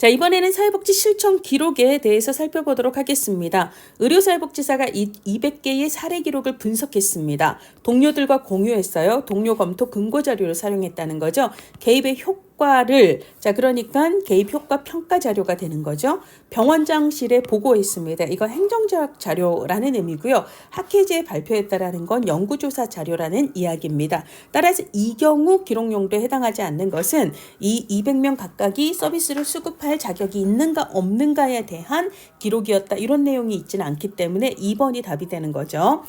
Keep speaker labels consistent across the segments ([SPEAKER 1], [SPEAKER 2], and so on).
[SPEAKER 1] 자, 이번에는 사회복지 실천 기록에 대해서 살펴보도록 하겠습니다. 의료사회복지사가 200개의 사례 기록을 분석했습니다. 동료들과 공유했어요. 동료 검토 근거 자료를 사용했다는 거죠. 개입의 효과를, 자, 그러니까 개입 효과 평가 자료가 되는 거죠. 병원장실에 보고했습니다. 이거 행정적 자료라는 의미고요. 학회지에 발표했다라는 건 연구조사 자료라는 이야기입니다. 따라서 이 경우 기록 용도에 해당하지 않는 것은 이 200명 각각이 서비스를 수급할 자격이 있는가 없는가에 대한 기록이었다. 이런 내용이 있지는 않기 때문에 2번이 답이 되는 거죠.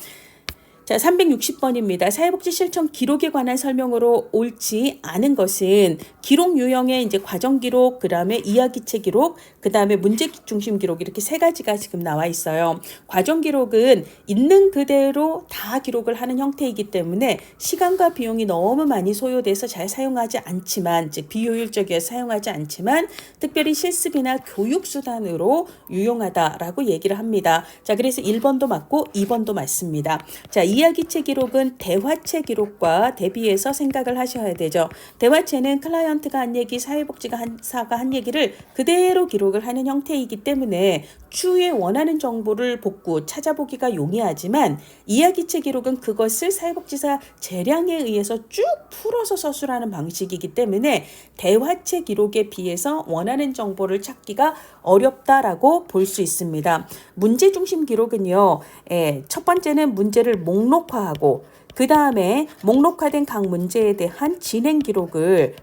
[SPEAKER 1] 자, 360번입니다. 사회복지 실천 기록에 관한 설명으로 옳지 않은 것은 기록 유형의 이제 과정 기록, 그 다음에 이야기체 기록, 그 다음에 문제 중심 기록 이렇게 세 가지가 지금 나와 있어요. 과정 기록은 있는 그대로 다 기록을 하는 형태이기 때문에 시간과 비용이 너무 많이 소요돼서 잘 사용하지 않지만, 즉 비효율적이어서 사용하지 않지만 특별히 실습이나 교육 수단으로 유용하다라고 얘기를 합니다. 자, 그래서 1번도 맞고 2번도 맞습니다. 자, 이야기체 기록은 대화체 기록과 대비해서 생각을 하셔야 되죠. 대화체는 클라이언트가 한 얘기, 사회복지사가 한 얘기를 그대로 기록을 하는 형태이기 때문에 추후에 원하는 정보를 찾아보기가 용이하지만 이야기체 기록은 그것을 사회복지사 재량에 의해서 쭉 풀어서 서술하는 방식이기 때문에 대화체 기록에 비해서 원하는 정보를 찾기가 어렵다라고 볼 수 있습니다. 문제 중심 기록은요, 첫 번째는 문제를 목록화하고 그 다음에 목록화된 각 문제에 대한 진행 기록을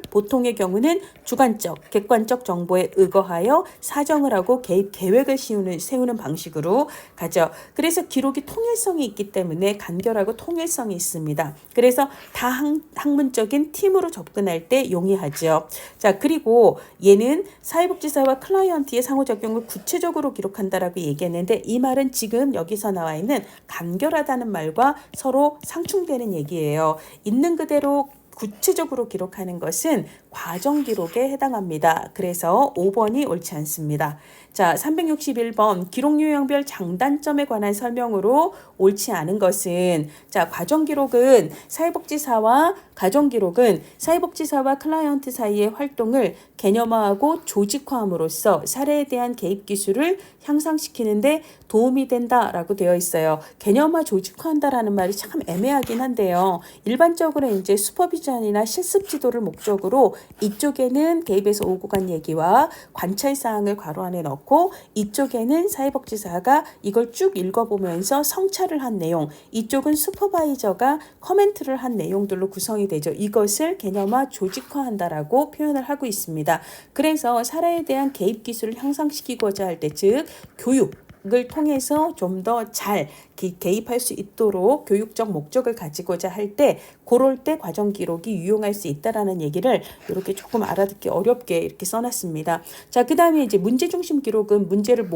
[SPEAKER 1] 보통의 경우는 주관적, 객관적 정보에 의거하여 사정을 하고 개입 계획을 세우는 방식으로 가죠. 그래서 기록이 통일성이 있기 때문에 간결하고 통일성이 있습니다. 그래서 다 학문적인 팀으로 접근할 때 용이하죠. 자, 그리고 얘는 사회복지사와 클라이언트의 상호작용을 구체적으로 기록한다라고 얘기했는데 이 말은 지금 여기서 나와 있는 간결하다는 말과 서로 상충되는 얘기예요. 있는 그대로 구체적으로 기록하는 것은 과정 기록에 해당합니다. 그래서 5번이 옳지 않습니다. 자, 361번 기록 유형별 장단점에 관한 설명으로 옳지 않은 것은, 자, 과정 기록은 사회복지사와 가정 기록은 사회복지사와 클라이언트 사이의 활동을 개념화하고 조직화함으로써 사례에 대한 개입 기술을 향상시키는데 도움이 된다라고 되어 있어요. 개념화 조직화한다라는 말이 참 애매하긴 한데요. 일반적으로 이제 슈퍼비전이나 실습 지도를 목적으로 이쪽에는 개입에서 오고 간 얘기와 관찰 사항을 괄호 안에 넣고 이쪽에는 사회복지사가 이걸 쭉 읽어보면서 성찰을 한 내용, 이쪽은 슈퍼바이저가 커멘트를 한 내용들로 구성이 되죠. 이것을 개념화 조직화한다라고 표현을 하고 있습니다. 그래서 사례에 대한 개입 기술을 향상시키고자 할 때, 즉 교육을 통해서 좀 더 잘 개입할 수 있도록 교육적 목적을 가지고자 할 때 그럴 때 과정 기록이 유용할 수 있다라는 얘기를 이렇게 조금 알아듣기 어렵게 이렇게 써놨습니다. 자, 그 다음에 이제 문제 중심 기록은 문제를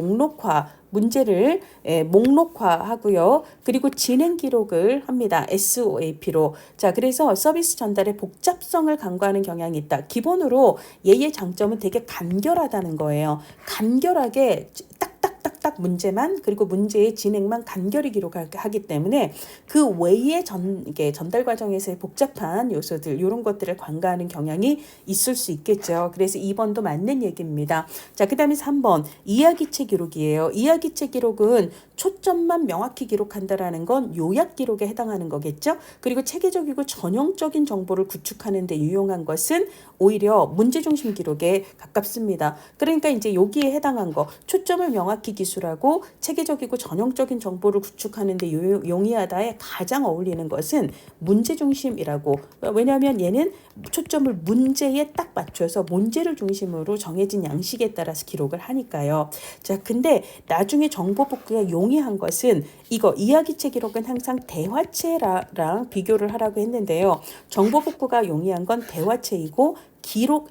[SPEAKER 1] 목록화하고요. 그리고 진행 기록을 합니다. SOAP로. 자, 그래서 서비스 전달의 복잡성을 간과하는 경향이 있다. 기본으로 얘의 장점은 되게 간결하다는 거예요. 간결하게 딱딱딱딱 문제만, 그리고 문제의 진행만 간결히 기록하기 때문에 그 외의 전달 과정에서의 복잡한 요소들, 이런 것들을 관가하는 경향이 있을 수 있겠죠. 그래서 2번도 맞는 얘기입니다. 자, 그 다음에 3번 이야기체 기록이에요. 이야기체 기록은 초점만 명확히 기록한다라는 건 요약 기록에 해당하는 거겠죠. 그리고 체계적이고 전형적인 정보를 구축하는 데 유용한 것은 오히려 문제 중심 기록에 가깝습니다. 그러니까 이제 여기에 해당한 거, 초점을 명확히 기술하고 체계적이고 전형적인 정보를 구축하는 데 용이하다에 가장 어울리는 것은 문제 중심이라고. 왜냐하면 얘는 초점을 문제에 딱 맞춰서 문제를 중심으로 정해진 양식에 따라서 기록을 하니까요. 자, 근데 나중에 정보 복구가 용이한 것은 이거 이야기체 기록은 항상 대화체랑 비교를 하라고 했는데요. 정보 복구가 용이한 건 대화체이고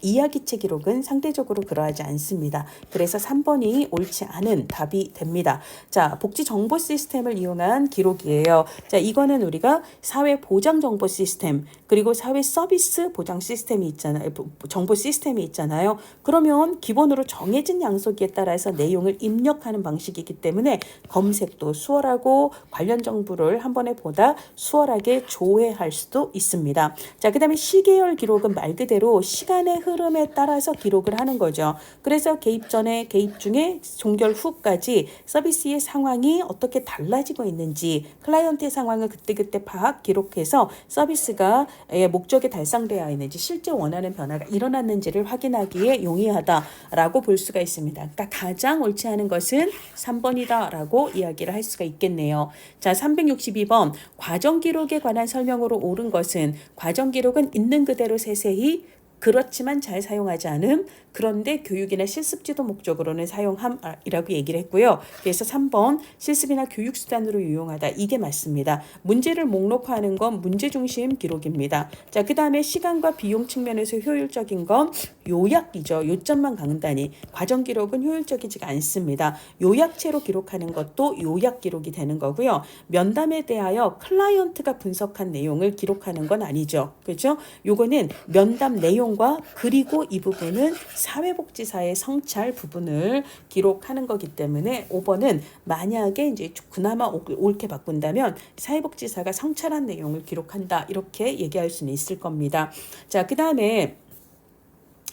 [SPEAKER 1] 이야기체 기록은 상대적으로 그러하지 않습니다. 그래서 3번이 옳지 않은 답이 됩니다. 자, 복지 정보 시스템을 이용한 기록이에요. 자, 이거는 우리가 사회 보장 정보 시스템, 그리고 사회 서비스 보장 시스템이 있잖아요. 정보 시스템이 있잖아요. 그러면 기본으로 정해진 양서기에 따라서 내용을 입력하는 방식이기 때문에 검색도 수월하고 관련 정보를 한 번에 보다 수월하게 조회할 수도 있습니다. 자, 그 다음에 시계열 기록은 말 그대로 시간의 흐름에 따라서 기록을 하는 거죠. 그래서 개입 전에, 개입 중에, 종결 후까지 서비스의 상황이 어떻게 달라지고 있는지 클라이언트의 상황을 그때그때 파악, 기록해서 서비스가 목적에 달성되어 있는지 실제 원하는 변화가 일어났는지를 확인하기에 용이하다라고 볼 수가 있습니다. 그러니까 가장 옳지 않은 것은 3번이다라고 이야기를 할 수가 있겠네요. 자, 362번 과정 기록에 관한 설명으로 옳은 것은 과정 기록은 있는 그대로 세세히 그렇지만 잘 사용하지 않음. 그런데 교육이나 실습 지도 목적으로는 사용함이라고 얘기를 했고요. 그래서 3번 실습이나 교육 수단으로 유용하다. 이게 맞습니다. 문제를 목록화하는 건 문제 중심 기록입니다. 자, 그 다음에 시간과 비용 측면에서 효율적인 건 요약이죠. 요점만 강단이. 과정 기록은 효율적이지가 않습니다. 요약체로 기록하는 것도 요약 기록이 되는 거고요. 면담에 대하여 클라이언트가 분석한 내용을 기록하는 건 아니죠. 그렇죠? 요거는 면담 내용과 그리고 이 부분은 사회복지사의 성찰 부분을 기록하는 거기 때문에 5번은 만약에 이제 그나마 옳게 바꾼다면 사회복지사가 성찰한 내용을 기록한다. 이렇게 얘기할 수는 있을 겁니다. 자, 그 다음에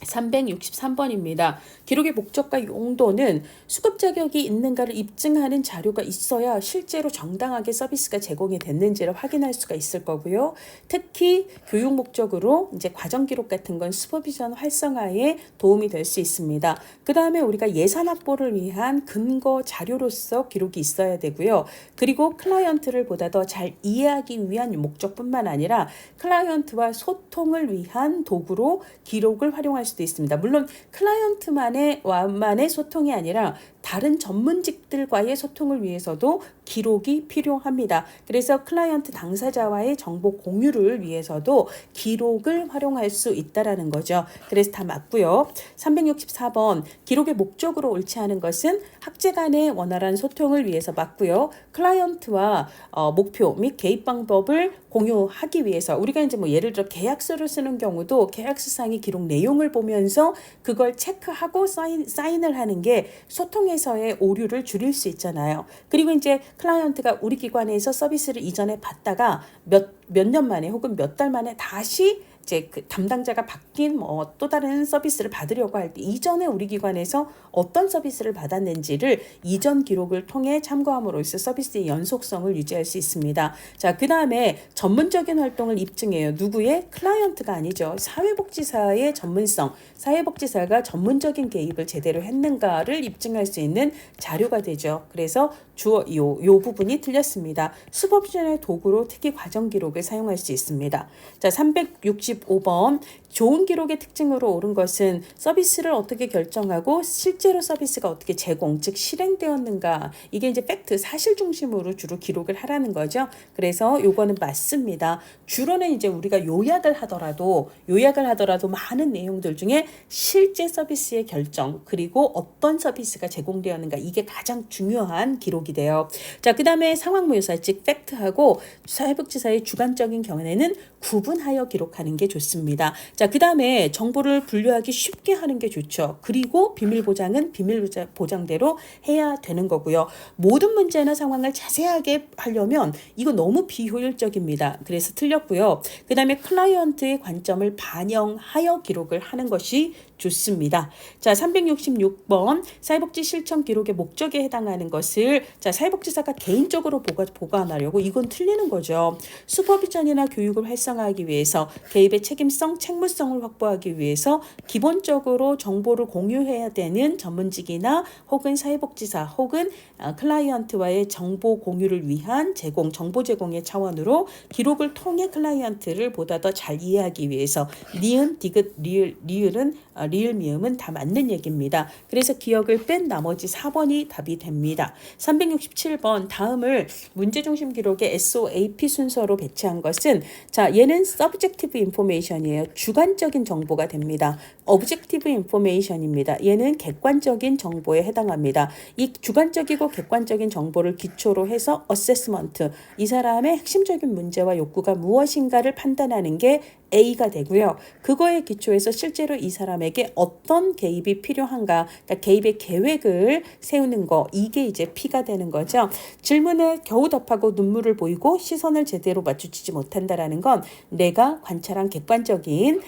[SPEAKER 1] 363번입니다. 기록의 목적과 용도는 수급 자격이 있는가를 입증하는 자료가 있어야 실제로 정당하게 서비스가 제공이 됐는지를 확인할 수가 있을 거고요. 특히 교육 목적으로 이제 과정 기록 같은 건 슈퍼비전 활성화에 도움이 될 수 있습니다. 그 다음에 우리가 예산 확보를 위한 근거 자료로서 기록이 있어야 되고요. 그리고 클라이언트를 보다 더 잘 이해하기 위한 목적뿐만 아니라 클라이언트와 소통을 위한 도구로 기록을 활용할 수도 있습니다. 물론 클라이언트만의 소통이 아니라 다른 전문직들과의 소통을 위해서도 기록이 필요합니다. 그래서 클라이언트 당사자와의 정보 공유를 위해서도 기록을 활용할 수 있다라는 거죠. 그래서 다 맞고요. 364번 기록의 목적으로 옳지 않은 것은 학제 간의 원활한 소통을 위해서 맞고요. 클라이언트와 목표 및 개입 방법을 공유하기 위해서 우리가 이제 뭐 예를 들어 계약서를 쓰는 경우도 계약서상의 기록 내용을 보면서 그걸 체크하고 사인을 하는 게 소통에서의 오류를 줄일 수 있잖아요. 그리고 이제 클라이언트가 우리 기관에서 서비스를 이전에 받다가 몇 년 만에 혹은 몇 달 만에 다시 이제 그 담당자가 바뀐 또 다른 서비스를 받으려고 할 때 이전에 우리 기관에서 어떤 서비스를 받았는지를 이전 기록을 통해 참고함으로써 서비스의 연속성을 유지할 수 있습니다. 자, 그 다음에 전문적인 활동을 입증해요. 누구의? 클라이언트가 아니죠. 사회복지사의 전문성, 사회복지사가 전문적인 개입을 제대로 했는가를 입증할 수 있는 자료가 되죠. 그래서 요 부분이 틀렸습니다. 슈퍼비전의 도구로 특히 과정 기록을 사용할 수 있습니다. 자, 365번 좋은 기록의 특징으로 옳은 것은 서비스를 어떻게 결정하고 실제로 서비스가 어떻게 제공, 즉 실행되었는가. 이게 이제 팩트, 사실 중심으로 주로 기록을 하라는 거죠. 그래서 요거는 맞습니다. 주로는 이제 우리가 요약을 하더라도 많은 내용들 중에 실제 서비스의 결정, 그리고 어떤 서비스가 제공되었는가, 이게 가장 중요한 기록이 돼요. 자, 그 다음에 상황묘사, 즉 팩트하고 사회복지사의 주관적인 경우에는 구분하여 기록하는 게 좋습니다. 자, 그 다음에 정보를 분류하기 쉽게 하는 게 좋죠. 그리고 비밀보장은 비밀보장대로 해야 되는 거고요. 모든 문제나 상황을 자세하게 하려면 이거 너무 비효율적입니다. 그래서 틀렸고요. 그 다음에 클라이언트의 관점을 반영하여 기록을 하는 것이 좋습니다. 자, 366번 사회복지 실천 기록의 목적에 해당하는 것을 사회복지사가 개인적으로 보관하려고 이건 틀리는 거죠. 슈퍼비전이나 교육을 활성화하기 위해서 개입의 책임성, 책무성을 확보하기 위해서 기본적으로 정보를 공유해야 되는 전문직이나 혹은 사회복지사 혹은 클라이언트와의 정보 공유를 위한 정보 제공의 차원으로 기록을 통해 클라이언트를 보다 더 잘 이해하기 위해서 니은, 디귿, 리을은 리을 미음은 다 맞는 얘기입니다. 그래서 기억을 뺀 나머지 4번이 답이 됩니다. 367번 다음을 문제중심 기록의 SOAP 순서로 배치한 것은 얘는 subjective information이에요. 주관적인 정보가 됩니다. objective information입니다. 얘는 객관적인 정보에 해당합니다. 이 주관적이고 객관적인 정보를 기초로 해서 assessment, 이 사람의 핵심적인 문제와 욕구가 무엇인가를 판단하는 게 A가 되고요. 그거에 기초해서 실제로 이 사람에게 어떤 개입이 필요한가, 그러니까 개입의 계획을 세우는 거, 이게 이제 P가 되는 거죠. 질문에 겨우 답하고 눈물을 보이고 시선을 제대로 맞추지 못한다라는 건 내가 관찰한 객관적인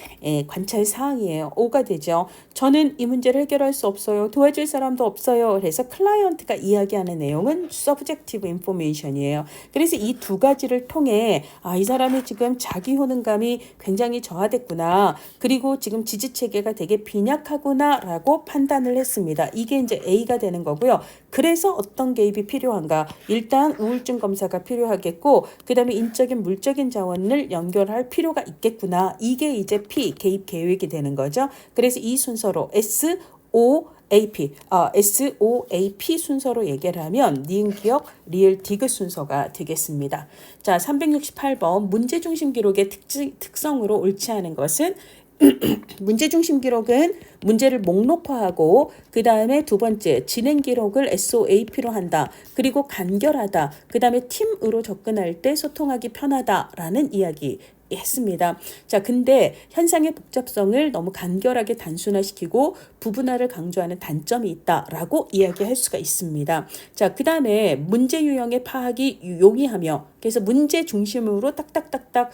[SPEAKER 1] 관찰 사항이에요. O가 되죠. 저는 이 문제를 해결할 수 없어요. 도와줄 사람도 없어요. 그래서 클라이언트가 이야기하는 내용은 subjective information이에요. 그래서 이 두 가지를 통해 이 사람이 지금 자기 효능감이 굉장히 저하됐구나. 그리고 지금 지지체계가 되게 빈약하구나 라고 판단을 했습니다. 이게 이제 A가 되는 거고요. 그래서 어떤 개입이 필요한가? 일단 우울증 검사가 필요하겠고 그 다음에 인적인 물적인 자원을 연결할 필요가 있겠구나. 이게 이제 P, 개입 계획이 되는 거죠. 그래서 이 순서로 SOAP 순서로 얘기를 하면 니은 기억, 리을 디귿 순서가 되겠습니다. 자, 368번 문제중심 기록의 특성으로 옳지 않은 것은 문제중심 기록은 문제를 목록화하고 그 다음에 두 번째 진행 기록을 SOAP로 한다. 그리고 간결하다. 그 다음에 팀으로 접근할 때 소통하기 편하다라는 이야기 했습니다. 자, 근데 현상의 복잡성을 너무 간결하게 단순화시키고 부분화를 강조하는 단점이 있다라고 이야기할 수가 있습니다. 자, 그 다음에 문제 유형의 파악이 용이하며 그래서 문제 중심으로 딱딱딱딱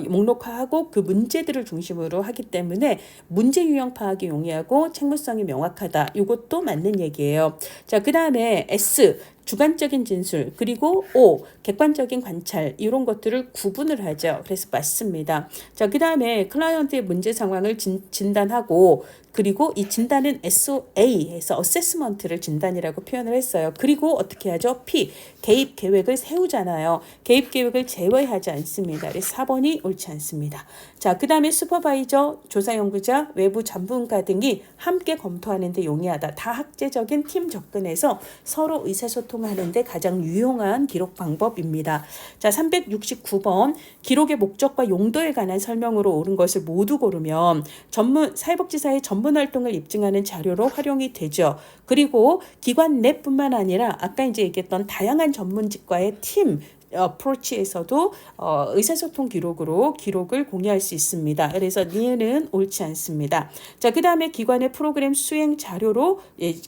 [SPEAKER 1] 목록화하고 그 문제들을 중심으로 하기 때문에 문제 유형 파악이 용이하고 책무성이 명확하다. 이것도 맞는 얘기예요. 자, 그 다음에 S 주관적인 진술 그리고 O 객관적인 관찰 이런 것들을 구분을 하죠. 그래서 맞습니다. 자, 그 다음에 클라이언트의 문제 상황을 진단하고 그리고 이 진단은 SOA에서 어세스먼트를 진단이라고 표현을 했어요. 그리고 어떻게 하죠? P, 개입 계획을 세우잖아요. 개입 계획을 제외하지 않습니다. 그래서 4번이 옳지 않습니다. 자, 그 다음에 슈퍼바이저, 조사연구자, 외부 전문가 등이 함께 검토하는 데 용이하다. 다학제적인 팀 접근에서 서로 의사소통하는 데 가장 유용한 기록 방법입니다. 자, 369번 기록의 목적과 용도에 관한 설명으로 옳은 것을 모두 고르면 사회복지사의 전문 활동을 입증하는 자료로 활용이 되죠. 그리고 기관 내뿐만 아니라 아까 이제 얘기했던 다양한 전문직과의 팀 어프로치에서도 의사소통 기록을 공유할 수 있습니다. 그래서 니은은 옳지 않습니다. 자, 그 다음에 기관의 프로그램 수행 자료로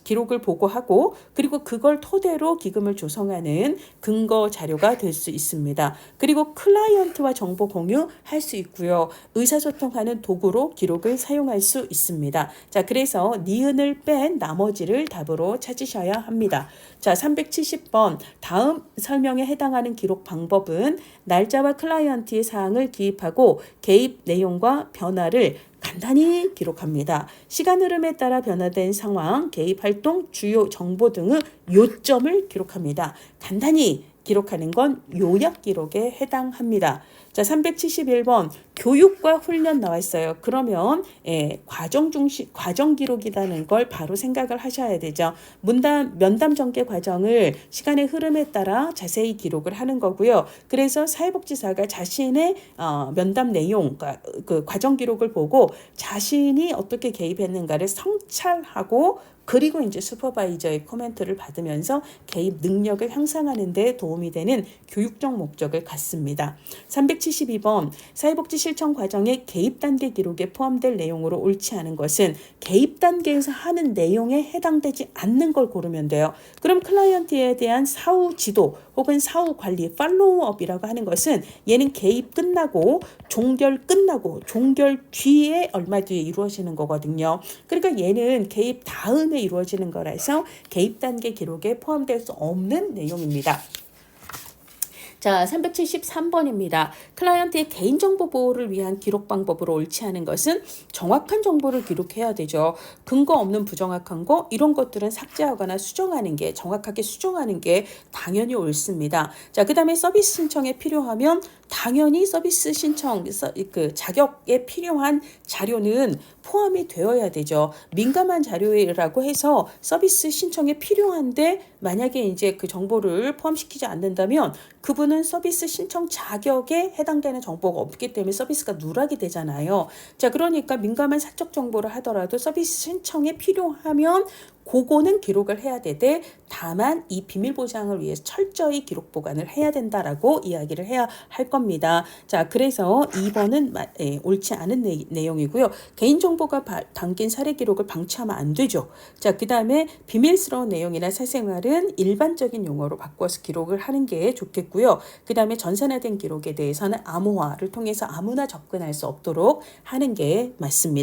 [SPEAKER 1] 기록을 보고하고 그리고 그걸 토대로 기금을 조성하는 근거 자료가 될 수 있습니다. 그리고 클라이언트와 정보 공유할 수 있고요. 의사소통하는 도구로 기록을 사용할 수 있습니다. 자, 그래서 니은을 뺀 나머지를 답으로 찾으셔야 합니다. 자, 370번 다음 설명에 해당하는 기록 방법은 날짜와 클라이언트의 사항을 기입하고 개입 내용과 변화를 간단히 기록합니다. 시간 흐름에 따라 변화된 상황, 개입 활동, 주요 정보 등의 요점을 기록합니다. 간단히 기록하는 건 요약 기록에 해당합니다. 자, 371번 교육과 훈련 나와 있어요. 그러면 과정 기록이라는 걸 바로 생각을 하셔야 되죠. 면담 전개 과정을 시간의 흐름에 따라 자세히 기록을 하는 거고요. 그래서 사회복지사가 자신의 면담 내용, 그 과정 기록을 보고 자신이 어떻게 개입했는가를 성찰하고 그리고 이제 슈퍼바이저의 코멘트를 받으면서 개입 능력을 향상하는 데 도움이 되는 교육적 목적을 갖습니다. 372번 사회복지 실천 과정의 개입 단계 기록에 포함될 내용으로 옳지 않은 것은 개입 단계에서 하는 내용에 해당되지 않는 걸 고르면 돼요. 그럼 클라이언트에 대한 사후 지도 혹은 사후 관리, 팔로우업이라고 하는 것은 얘는 개입 끝나고 종결 뒤에 얼마 뒤에 이루어지는 거거든요. 그러니까 얘는 개입 다음에 이루어지는 거라서 개입 단계 기록에 포함될 수 없는 내용입니다. 자, 373번입니다. 클라이언트의 개인정보 보호를 위한 기록 방법으로 옳지 않은 것은 정확한 정보를 기록해야 되죠. 근거 없는 부정확한 거 이런 것들은 삭제하거나 정확하게 수정하는 게 당연히 옳습니다. 자, 그 다음에 서비스 신청에 필요하면 당연히 서비스 신청, 그 자격에 필요한 자료는 포함이 되어야 되죠. 민감한 자료라고 해서 서비스 신청에 필요한데 만약에 이제 그 정보를 포함시키지 않는다면 그분은 서비스 신청 자격에 해당되는 정보가 없기 때문에 서비스가 누락이 되잖아요. 자, 그러니까 민감한 사적 정보를 하더라도 서비스 신청에 필요하면 그거는 기록을 해야 되되 다만 이 비밀 보장을 위해서 철저히 기록 보관을 해야 된다라고 이야기를 해야 할 겁니다. 자, 그래서 2번은 옳지 않은 내용이고요. 개인정보가 담긴 사례 기록을 방치하면 안 되죠. 자, 그 다음에 비밀스러운 내용이나 사생활은 일반적인 용어로 바꿔서 기록을 하는 게 좋겠고요. 그 다음에 전산화된 기록에 대해서는 암호화를 통해서 아무나 접근할 수 없도록 하는 게 맞습니다.